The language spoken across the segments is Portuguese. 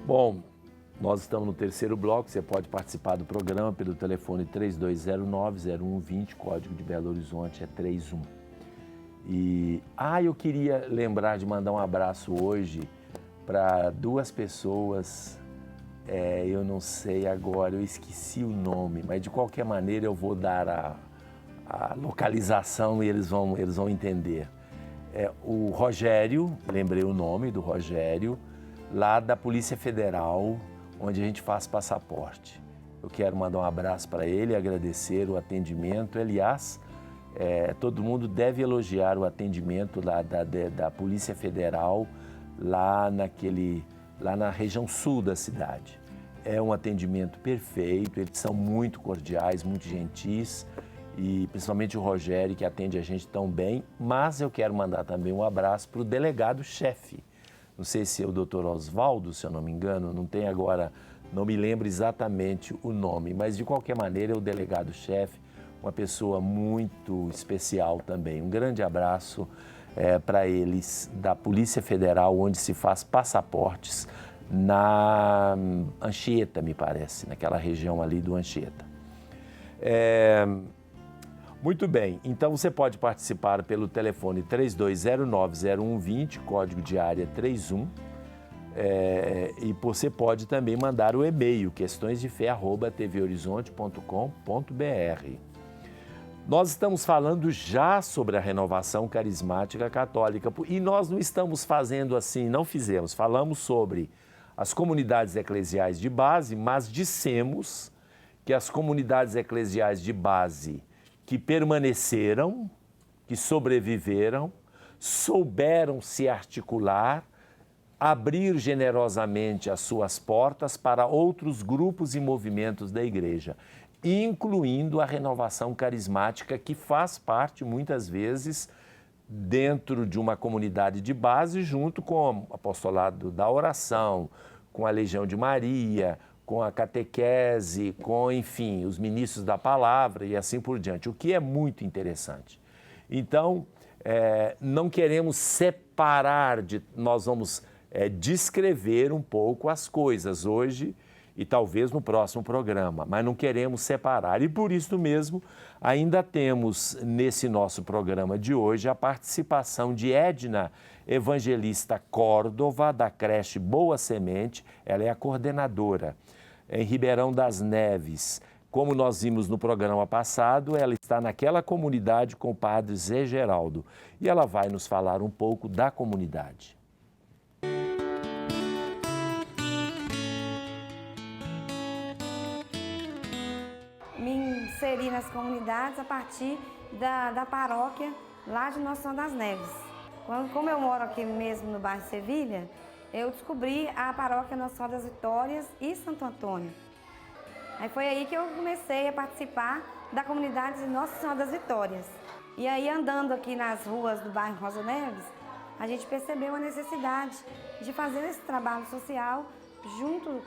Bom, nós estamos no terceiro bloco, você pode participar do programa pelo telefone 3209-0120, código de Belo Horizonte é 31. Eu queria lembrar de mandar um abraço hoje para duas pessoas, eu não sei agora, eu esqueci o nome, mas de qualquer maneira eu vou dar a localização e eles vão entender. O Rogério, lembrei o nome do Rogério, lá da Polícia Federal, onde a gente faz passaporte. Eu quero mandar um abraço para ele, agradecer o atendimento. Aliás, todo mundo deve elogiar o atendimento lá da Polícia Federal, lá na região sul da cidade. É um atendimento perfeito, eles são muito cordiais, muito gentis, e principalmente o Rogério, que atende a gente tão bem. Mas eu quero mandar também um abraço para o delegado-chefe. Não sei se é o doutor Oswaldo, se eu não me engano, não me lembro exatamente o nome, mas de qualquer maneira é o delegado-chefe, uma pessoa muito especial também. Um grande abraço para eles da Polícia Federal, onde se faz passaportes na Anchieta, me parece, naquela região ali do Anchieta. Muito bem, então você pode participar pelo telefone 3209-0120, código de área 31, e você pode também mandar o e-mail questõesdefé@tvhorizonte.com.br. Nós estamos falando já sobre a renovação carismática católica e nós não estamos fazendo assim, não fizemos, falamos sobre as comunidades eclesiais de base, mas dissemos que as comunidades eclesiais de base que permaneceram, que sobreviveram, souberam se articular, abrir generosamente as suas portas para outros grupos e movimentos da igreja, incluindo a renovação carismática, que faz parte, muitas vezes, dentro de uma comunidade de base, junto com o apostolado da oração, com a Legião de Maria, com a catequese, com, enfim, os ministros da palavra e assim por diante, o que é muito interessante. Então, não queremos separar, nós vamos descrever um pouco as coisas hoje e talvez no próximo programa, mas não queremos separar. E por isso mesmo, ainda temos nesse nosso programa de hoje a participação de Edna Evangelista Córdova, da creche Boa Semente, ela é a coordenadora. Em Ribeirão das Neves, como nós vimos no programa passado, ela está naquela comunidade com o padre Zé Geraldo e ela vai nos falar um pouco da comunidade. Me inseri nas comunidades a partir da paróquia lá de Nossa Senhora das Neves. Como eu moro aqui mesmo no bairro Sevilha, eu descobri a paróquia Nossa Senhora das Vitórias e Santo Antônio. Aí foi aí que eu comecei a participar da comunidade de Nossa Senhora das Vitórias. E aí, andando aqui nas ruas do bairro Rosa Neves, a gente percebeu a necessidade de fazer esse trabalho social junto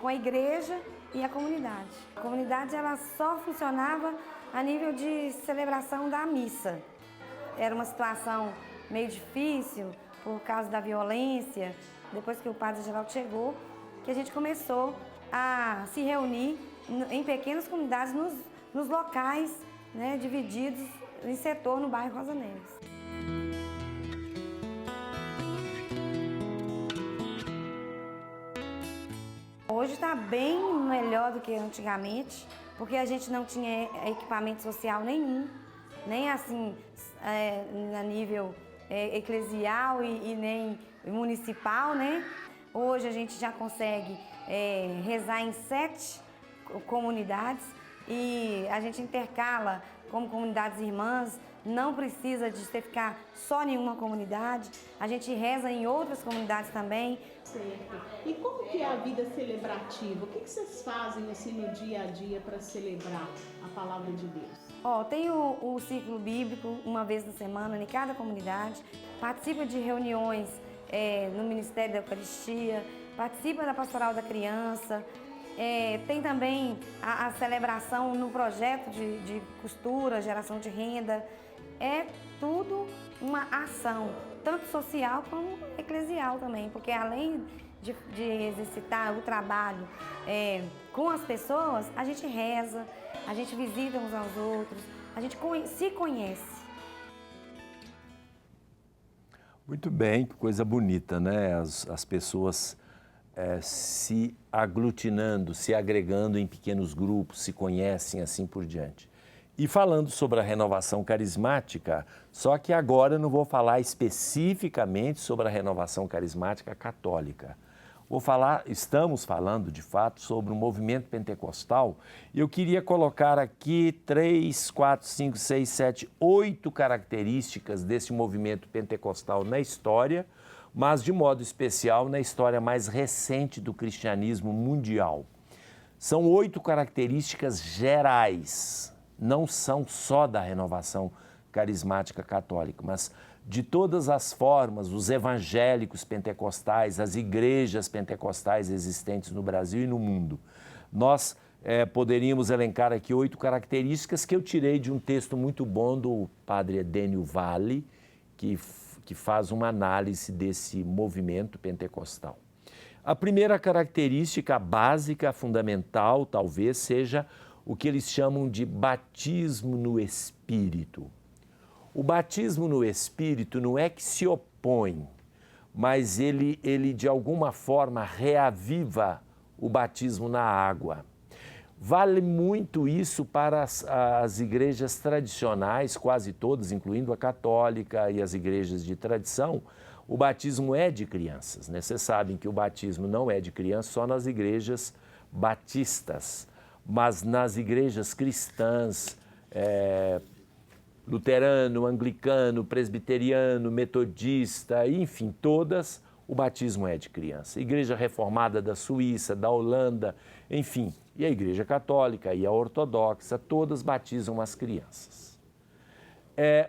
com a igreja e a comunidade. A comunidade ela só funcionava a nível de celebração da missa. Era uma situação meio difícil por causa da violência. Depois que o padre Geraldo chegou, que a gente começou a se reunir em pequenas comunidades nos locais, né, divididos em setor no bairro Rosa Neves. Hoje está bem melhor do que antigamente, porque a gente não tinha equipamento social nenhum, nem assim a nível eclesial e nem municipal, né? Hoje a gente já consegue rezar em 7 comunidades e a gente intercala como comunidades irmãs, não precisa de ficar só em uma comunidade, a gente reza em outras comunidades também. Certo. E como que é a vida celebrativa? O que vocês fazem assim no dia a dia para celebrar a palavra de Deus? Tem o ciclo bíblico uma vez na semana em cada comunidade, participa de reuniões no Ministério da Eucaristia, participa da Pastoral da Criança, tem também a celebração no projeto de costura, geração de renda. É tudo uma ação, tanto social como eclesial também, porque além de exercitar o trabalho com as pessoas, a gente reza, a gente visita uns aos outros, a gente se conhece. Muito bem, que coisa bonita, né? As pessoas se aglutinando, se agregando em pequenos grupos, se conhecem, assim por diante. E falando sobre a renovação carismática, só que agora eu não vou falar especificamente sobre a renovação carismática católica. Estamos falando, de fato, sobre o movimento pentecostal. E eu queria colocar aqui 3, 4, 5, 6, 7, 8 características desse movimento pentecostal na história, mas de modo especial na história mais recente do cristianismo mundial. São 8 características gerais, não são só da renovação carismática católica, mas de todas as formas, os evangélicos pentecostais, as igrejas pentecostais existentes no Brasil e no mundo. Nós poderíamos elencar aqui 8 características que eu tirei de um texto muito bom do padre Edênio Vale, que faz uma análise desse movimento pentecostal. A primeira característica básica, fundamental, talvez, seja o que eles chamam de batismo no Espírito. O batismo no Espírito não é que se opõe, mas ele de alguma forma reaviva o batismo na água. Vale muito isso para as igrejas tradicionais, quase todas, incluindo a católica e as igrejas de tradição. O batismo é de crianças, né? Vocês sabem que o batismo não é de crianças só nas igrejas batistas, mas nas igrejas cristãs, luterano, anglicano, presbiteriano, metodista, enfim, todas, o batismo é de criança. Igreja Reformada da Suíça, da Holanda, enfim, e a Igreja Católica e a Ortodoxa, todas batizam as crianças.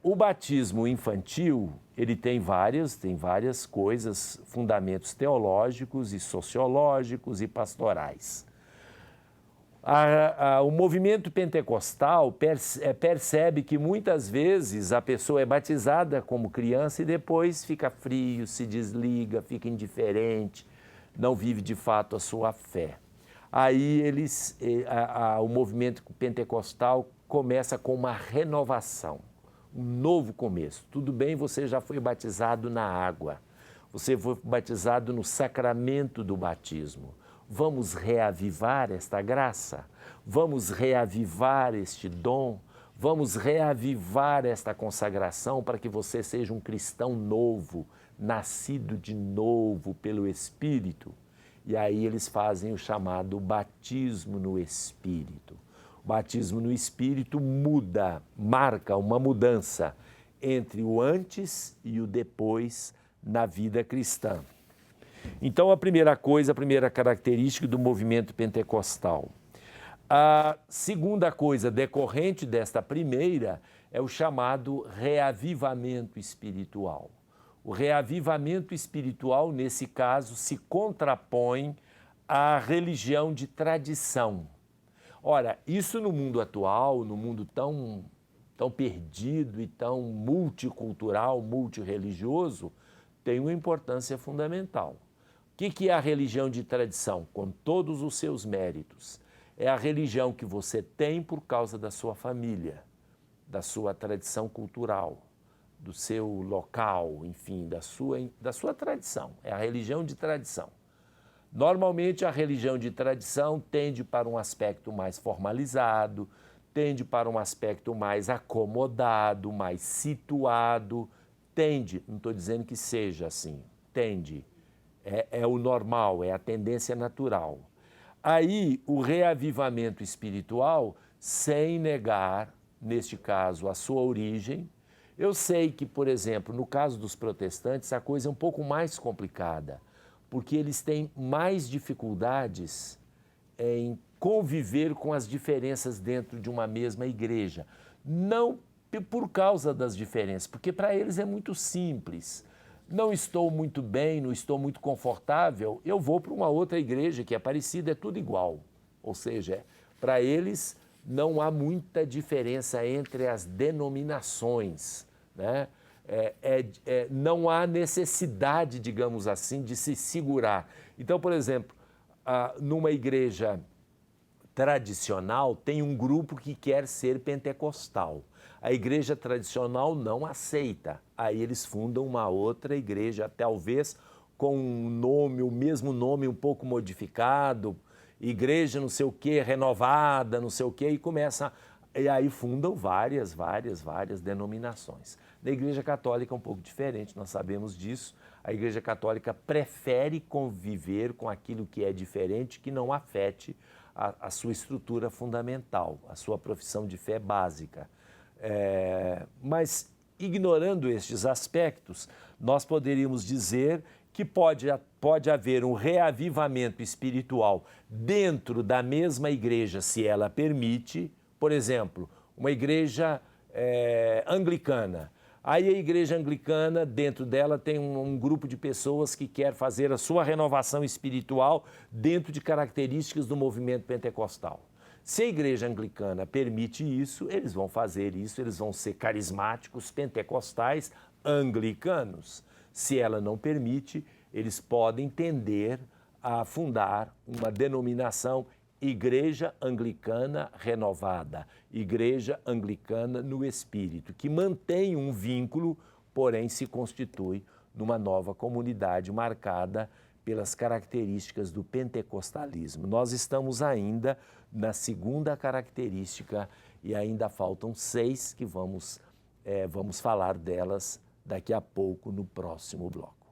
O batismo infantil, ele tem várias coisas, fundamentos teológicos e sociológicos e pastorais. O movimento pentecostal percebe que muitas vezes a pessoa é batizada como criança e depois fica frio, se desliga, fica indiferente, não vive de fato a sua fé. Aí o movimento pentecostal começa com uma renovação, um novo começo. Tudo bem, você já foi batizado na água, você foi batizado no sacramento do batismo. Vamos reavivar esta graça? Vamos reavivar este dom? Vamos reavivar esta consagração para que você seja um cristão novo, nascido de novo pelo Espírito? E aí eles fazem o chamado batismo no Espírito. O batismo no Espírito marca uma mudança entre o antes e o depois na vida cristã. Então, a primeira característica do movimento pentecostal. A segunda coisa decorrente desta primeira é o chamado reavivamento espiritual. O reavivamento espiritual, nesse caso, se contrapõe à religião de tradição. Ora, isso no mundo atual, no mundo tão perdido e tão multicultural, multirreligioso, tem uma importância fundamental. O que é a religião de tradição? Com todos os seus méritos. É a religião que você tem por causa da sua família, da sua tradição cultural, do seu local, enfim, da sua tradição. É a religião de tradição. Normalmente, a religião de tradição tende para um aspecto mais formalizado, tende para um aspecto mais acomodado, mais situado. Tende, não estou dizendo que seja assim, tende. É o normal, é a tendência natural. Aí, o reavivamento espiritual, sem negar, neste caso, a sua origem. Eu sei que, por exemplo, no caso dos protestantes, a coisa é um pouco mais complicada, porque eles têm mais dificuldades em conviver com as diferenças dentro de uma mesma igreja. Não por causa das diferenças, porque para eles é muito simples. Não estou muito bem, não estou muito confortável, eu vou para uma outra igreja que é parecida, é tudo igual. Ou seja, para eles não há muita diferença entre as denominações, né? Não há necessidade, digamos assim, de se segurar. Então, por exemplo, numa igreja tradicional, tem um grupo que quer ser pentecostal. A igreja tradicional não aceita. Aí eles fundam uma outra igreja, talvez com um nome, o mesmo nome um pouco modificado, igreja não sei o quê, renovada, não sei o quê, e aí fundam várias denominações. Na Igreja Católica é um pouco diferente, nós sabemos disso. A Igreja Católica prefere conviver com aquilo que é diferente, que não afete a sua estrutura fundamental, a sua profissão de fé básica. Mas, ignorando estes aspectos, nós poderíamos dizer que pode haver um reavivamento espiritual dentro da mesma igreja, se ela permite. Por exemplo, uma igreja anglicana. Aí a igreja anglicana, dentro dela, tem um grupo de pessoas que quer fazer a sua renovação espiritual dentro de características do movimento pentecostal. Se a igreja anglicana permite isso, eles vão fazer isso, eles vão ser carismáticos, pentecostais, anglicanos. Se ela não permite, eles podem tender a fundar uma denominação Igreja Anglicana Renovada, Igreja Anglicana no Espírito, que mantém um vínculo, porém se constitui numa nova comunidade marcada pelas características do pentecostalismo. Nós estamos ainda na segunda característica e ainda faltam 6 que vamos falar delas daqui a pouco no próximo bloco.